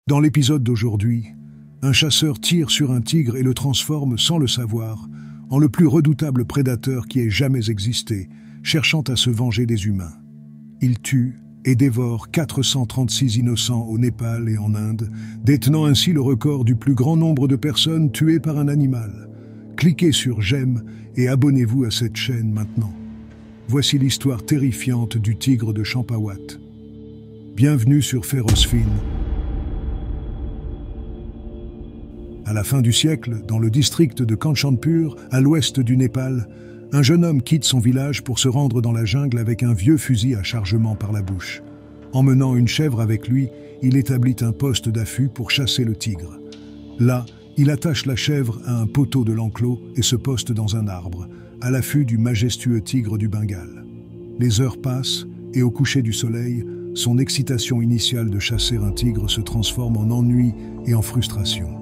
Dans l'épisode d'aujourd'hui, un chasseur tire sur un tigre et le transforme, sans le savoir, en le plus redoutable prédateur qui ait jamais existé, cherchant à se venger des humains. Il tue et dévore 436 innocents au Népal et en Inde, détenant ainsi le record du plus grand nombre de personnes tuées par un animal. Cliquez sur j'aime et abonnez-vous à cette chaîne maintenant. Voici l'histoire terrifiante du tigre de Champawat. Bienvenue sur Ferocefin. À la fin du siècle, dans le district de Kanchanpur, à l'ouest du Népal, un jeune homme quitte son village pour se rendre dans la jungle avec un vieux fusil à chargement par la bouche. Emmenant une chèvre avec lui, il établit un poste d'affût pour chasser le tigre. Là, il attache la chèvre à un poteau de l'enclos et se poste dans un arbre, à l'affût du majestueux tigre du Bengale. Les heures passent et au coucher du soleil, son excitation initiale de chasser un tigre se transforme en ennui et en frustration.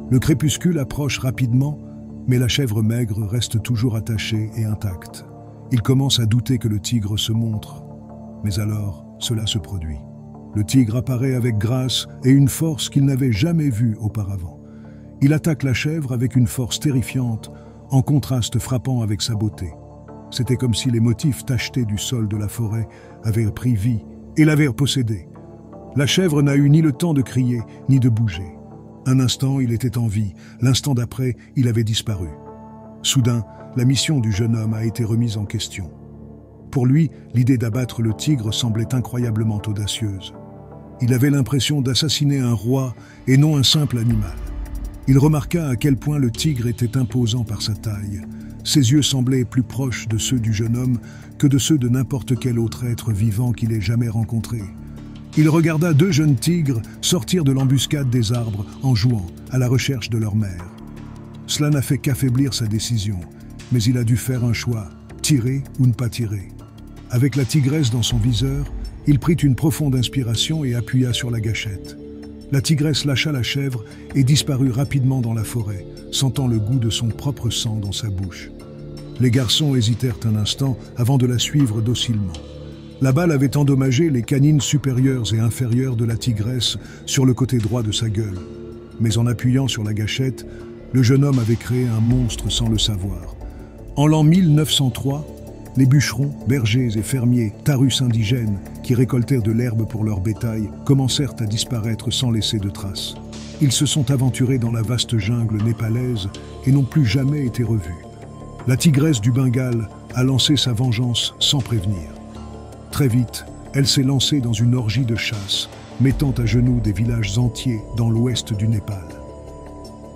Le crépuscule approche rapidement, mais la chèvre maigre reste toujours attachée et intacte. Il commence à douter que le tigre se montre. Mais alors, cela se produit. Le tigre apparaît avec grâce et une force qu'il n'avait jamais vue auparavant. Il attaque la chèvre avec une force terrifiante, en contraste frappant avec sa beauté. C'était comme si les motifs tachetés du sol de la forêt avaient pris vie et l'avaient possédé. La chèvre n'a eu ni le temps de crier, ni de bouger. Un instant, il était en vie. L'instant d'après, il avait disparu. Soudain, la mission du jeune homme a été remise en question. Pour lui, l'idée d'abattre le tigre semblait incroyablement audacieuse. Il avait l'impression d'assassiner un roi et non un simple animal. Il remarqua à quel point le tigre était imposant par sa taille. Ses yeux semblaient plus proches de ceux du jeune homme que de ceux de n'importe quel autre être vivant qu'il ait jamais rencontré. Il regarda deux jeunes tigres sortir de l'embuscade des arbres en jouant, à la recherche de leur mère. Cela n'a fait qu'affaiblir sa décision, mais il a dû faire un choix, tirer ou ne pas tirer. Avec la tigresse dans son viseur, il prit une profonde inspiration et appuya sur la gâchette. La tigresse lâcha la chèvre et disparut rapidement dans la forêt, sentant le goût de son propre sang dans sa bouche. Les garçons hésitèrent un instant avant de la suivre docilement. La balle avait endommagé les canines supérieures et inférieures de la tigresse sur le côté droit de sa gueule. Mais en appuyant sur la gâchette, le jeune homme avait créé un monstre sans le savoir. En l'an 1903, les bûcherons, bergers et fermiers, tarus indigènes, qui récoltèrent de l'herbe pour leur bétail, commencèrent à disparaître sans laisser de traces. Ils se sont aventurés dans la vaste jungle népalaise et n'ont plus jamais été revus. La tigresse du Bengale a lancé sa vengeance sans prévenir. Très vite, elle s'est lancée dans une orgie de chasse, mettant à genoux des villages entiers dans l'ouest du Népal.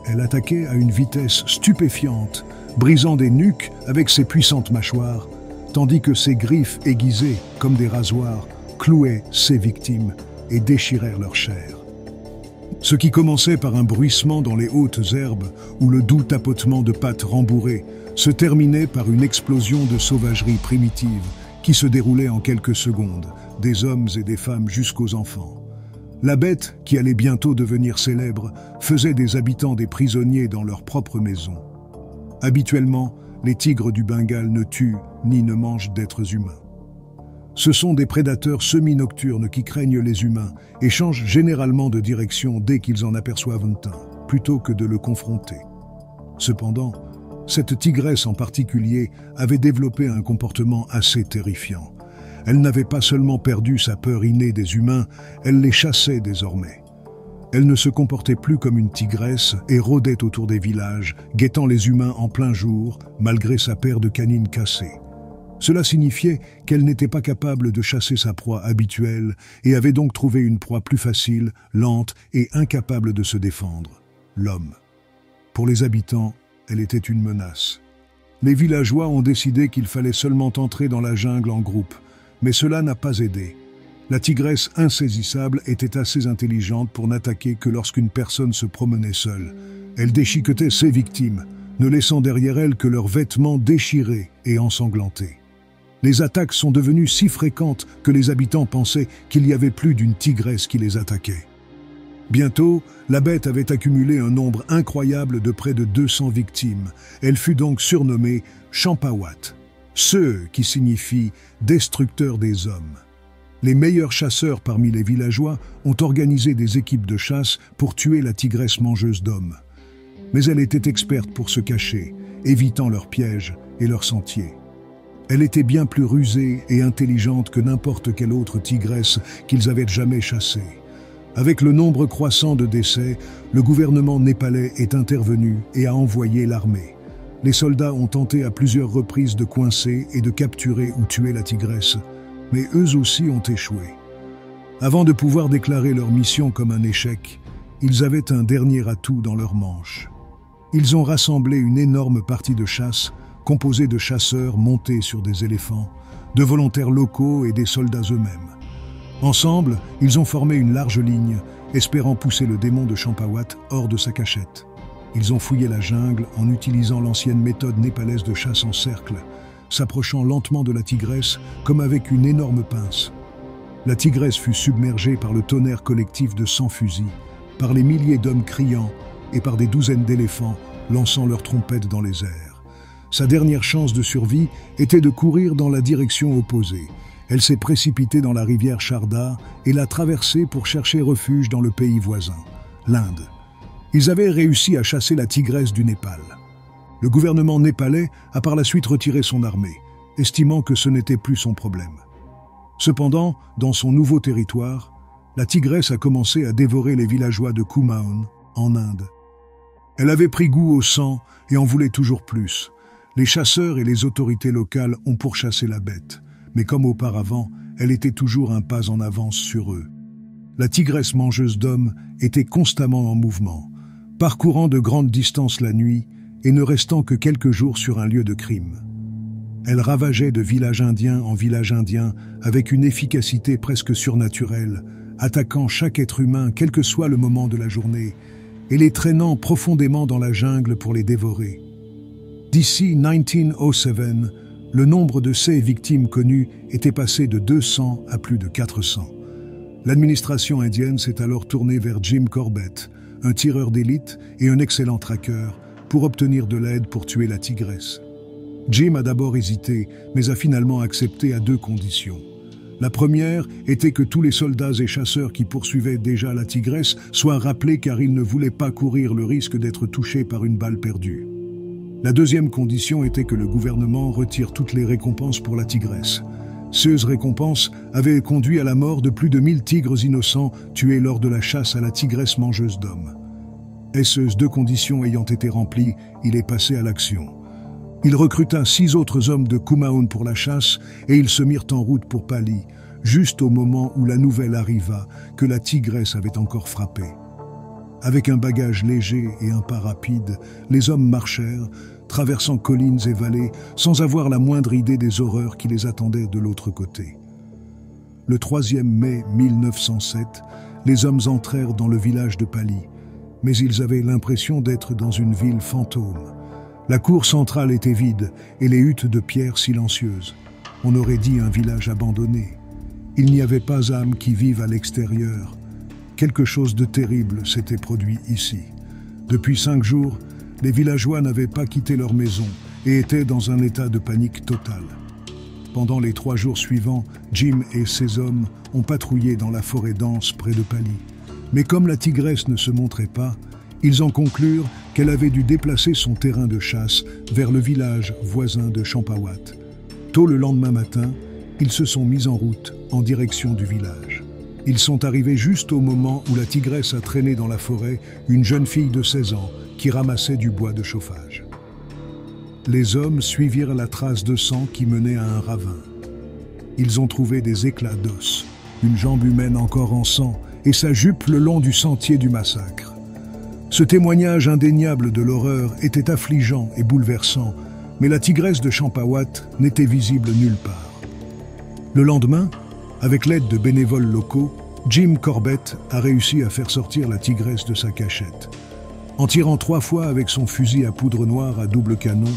Elle attaquait à une vitesse stupéfiante, brisant des nuques avec ses puissantes mâchoires, tandis que ses griffes aiguisées, comme des rasoirs, clouaient ses victimes et déchirèrent leur chair. Ce qui commençait par un bruissement dans les hautes herbes ou le doux tapotement de pattes rembourrées se terminait par une explosion de sauvagerie primitive qui se déroulait en quelques secondes, des hommes et des femmes jusqu'aux enfants. La bête, qui allait bientôt devenir célèbre, faisait des habitants des prisonniers dans leur propre maison. Habituellement, les tigres du Bengale ne tuent ni ne mangent d'êtres humains. Ce sont des prédateurs semi-nocturnes qui craignent les humains et changent généralement de direction dès qu'ils en aperçoivent un, plutôt que de le confronter. Cependant, cette tigresse en particulier avait développé un comportement assez terrifiant. Elle n'avait pas seulement perdu sa peur innée des humains, elle les chassait désormais. Elle ne se comportait plus comme une tigresse et rôdait autour des villages, guettant les humains en plein jour, malgré sa paire de canines cassées. Cela signifiait qu'elle n'était pas capable de chasser sa proie habituelle et avait donc trouvé une proie plus facile, lente et incapable de se défendre, l'homme. Pour les habitants, elle était une menace. Les villageois ont décidé qu'il fallait seulement entrer dans la jungle en groupe, mais cela n'a pas aidé. La tigresse insaisissable était assez intelligente pour n'attaquer que lorsqu'une personne se promenait seule. Elle déchiquetait ses victimes, ne laissant derrière elle que leurs vêtements déchirés et ensanglantés. Les attaques sont devenues si fréquentes que les habitants pensaient qu'il y avait plus d'une tigresse qui les attaquait. Bientôt, la bête avait accumulé un nombre incroyable de près de 200 victimes. Elle fut donc surnommée Champawat, ce qui signifie « destructeur des hommes ». Les meilleurs chasseurs parmi les villageois ont organisé des équipes de chasse pour tuer la tigresse mangeuse d'hommes. Mais elle était experte pour se cacher, évitant leurs pièges et leurs sentiers. Elle était bien plus rusée et intelligente que n'importe quelle autre tigresse qu'ils avaient jamais chassée. Avec le nombre croissant de décès, le gouvernement népalais est intervenu et a envoyé l'armée. Les soldats ont tenté à plusieurs reprises de coincer et de capturer ou tuer la tigresse, mais eux aussi ont échoué. Avant de pouvoir déclarer leur mission comme un échec, ils avaient un dernier atout dans leur manche. Ils ont rassemblé une énorme partie de chasse, composée de chasseurs montés sur des éléphants, de volontaires locaux et des soldats eux-mêmes. Ensemble, ils ont formé une large ligne, espérant pousser le démon de Champawat hors de sa cachette. Ils ont fouillé la jungle en utilisant l'ancienne méthode népalaise de chasse en cercle, s'approchant lentement de la tigresse comme avec une énorme pince. La tigresse fut submergée par le tonnerre collectif de 100 fusils, par les milliers d'hommes criant et par des douzaines d'éléphants lançant leurs trompettes dans les airs. Sa dernière chance de survie était de courir dans la direction opposée. Elle s'est précipitée dans la rivière Sharda et l'a traversée pour chercher refuge dans le pays voisin, l'Inde. Ils avaient réussi à chasser la tigresse du Népal. Le gouvernement népalais a par la suite retiré son armée, estimant que ce n'était plus son problème. Cependant, dans son nouveau territoire, la tigresse a commencé à dévorer les villageois de Kumaon, en Inde. Elle avait pris goût au sang et en voulait toujours plus. Les chasseurs et les autorités locales ont pourchassé la bête, mais comme auparavant, elle était toujours un pas en avance sur eux. La tigresse mangeuse d'hommes était constamment en mouvement, parcourant de grandes distances la nuit et ne restant que quelques jours sur un lieu de crime. Elle ravageait de village indien en village indien avec une efficacité presque surnaturelle, attaquant chaque être humain quel que soit le moment de la journée, et les traînant profondément dans la jungle pour les dévorer. D'ici 1907, le nombre de ces victimes connues était passé de 200 à plus de 400. L'administration indienne s'est alors tournée vers Jim Corbett, un tireur d'élite et un excellent tracker, pour obtenir de l'aide pour tuer la tigresse. Jim a d'abord hésité, mais a finalement accepté à 2 conditions. La première était que tous les soldats et chasseurs qui poursuivaient déjà la tigresse soient rappelés car ils ne voulaient pas courir le risque d'être touchés par une balle perdue. La deuxième condition était que le gouvernement retire toutes les récompenses pour la tigresse. Ces récompenses avaient conduit à la mort de plus de 1000 tigres innocents tués lors de la chasse à la tigresse mangeuse d'hommes. Et ces 2 conditions ayant été remplies, il est passé à l'action. Il recruta 6 autres hommes de Kumaon pour la chasse et ils se mirent en route pour Pali, juste au moment où la nouvelle arriva que la tigresse avait encore frappé. Avec un bagage léger et un pas rapide, les hommes marchèrent, traversant collines et vallées, sans avoir la moindre idée des horreurs qui les attendaient de l'autre côté. Le 3e mai 1907, les hommes entrèrent dans le village de Pali, mais ils avaient l'impression d'être dans une ville fantôme. La cour centrale était vide et les huttes de pierre silencieuses. On aurait dit un village abandonné. Il n'y avait pas âme qui vive à l'extérieur. Quelque chose de terrible s'était produit ici. Depuis 5 jours, les villageois n'avaient pas quitté leur maison et étaient dans un état de panique totale. Pendant les 3 jours suivants, Jim et ses hommes ont patrouillé dans la forêt dense près de Pali. Mais comme la tigresse ne se montrait pas, ils en conclurent qu'elle avait dû déplacer son terrain de chasse vers le village voisin de Champawat. Tôt le lendemain matin, ils se sont mis en route en direction du village. Ils sont arrivés juste au moment où la tigresse a traîné dans la forêt une jeune fille de 16 ans qui ramassait du bois de chauffage. Les hommes suivirent la trace de sang qui menait à un ravin. Ils ont trouvé des éclats d'os, une jambe humaine encore en sang et sa jupe le long du sentier du massacre. Ce témoignage indéniable de l'horreur était affligeant et bouleversant, mais la tigresse de Champawat n'était visible nulle part. Le lendemain, avec l'aide de bénévoles locaux, Jim Corbett a réussi à faire sortir la tigresse de sa cachette. En tirant 3 fois avec son fusil à poudre noire à double canon,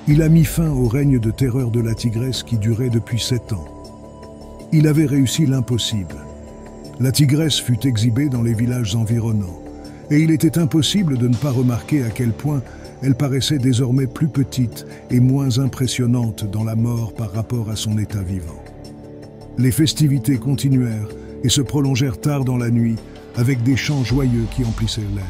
il a mis fin au règne de terreur de la tigresse qui durait depuis 7 ans. Il avait réussi l'impossible. La tigresse fut exhibée dans les villages environnants, et il était impossible de ne pas remarquer à quel point elle paraissait désormais plus petite et moins impressionnante dans la mort par rapport à son état vivant. Les festivités continuèrent et se prolongèrent tard dans la nuit, avec des chants joyeux qui emplissaient l'air.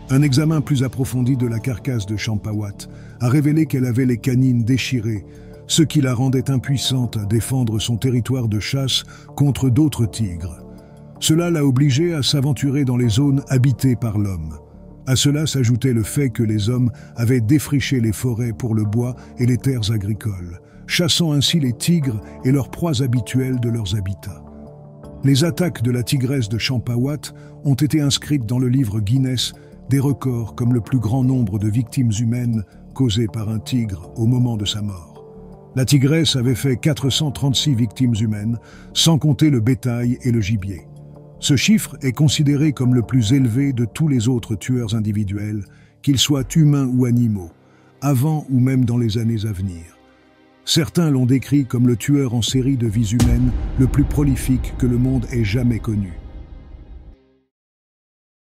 Un examen plus approfondi de la carcasse de Champawat a révélé qu'elle avait les canines déchirées, ce qui la rendait impuissante à défendre son territoire de chasse contre d'autres tigres. Cela l'a obligée à s'aventurer dans les zones habitées par l'homme. À cela s'ajoutait le fait que les hommes avaient défriché les forêts pour le bois et les terres agricoles, chassant ainsi les tigres et leurs proies habituelles de leurs habitats. Les attaques de la tigresse de Champawat ont été inscrites dans le livre Guinness des records comme le plus grand nombre de victimes humaines causées par un tigre au moment de sa mort. La tigresse avait fait 436 victimes humaines, sans compter le bétail et le gibier. Ce chiffre est considéré comme le plus élevé de tous les autres tueurs individuels, qu'ils soient humains ou animaux, avant ou même dans les années à venir. Certains l'ont décrit comme le tueur en série de vies humaines le plus prolifique que le monde ait jamais connu.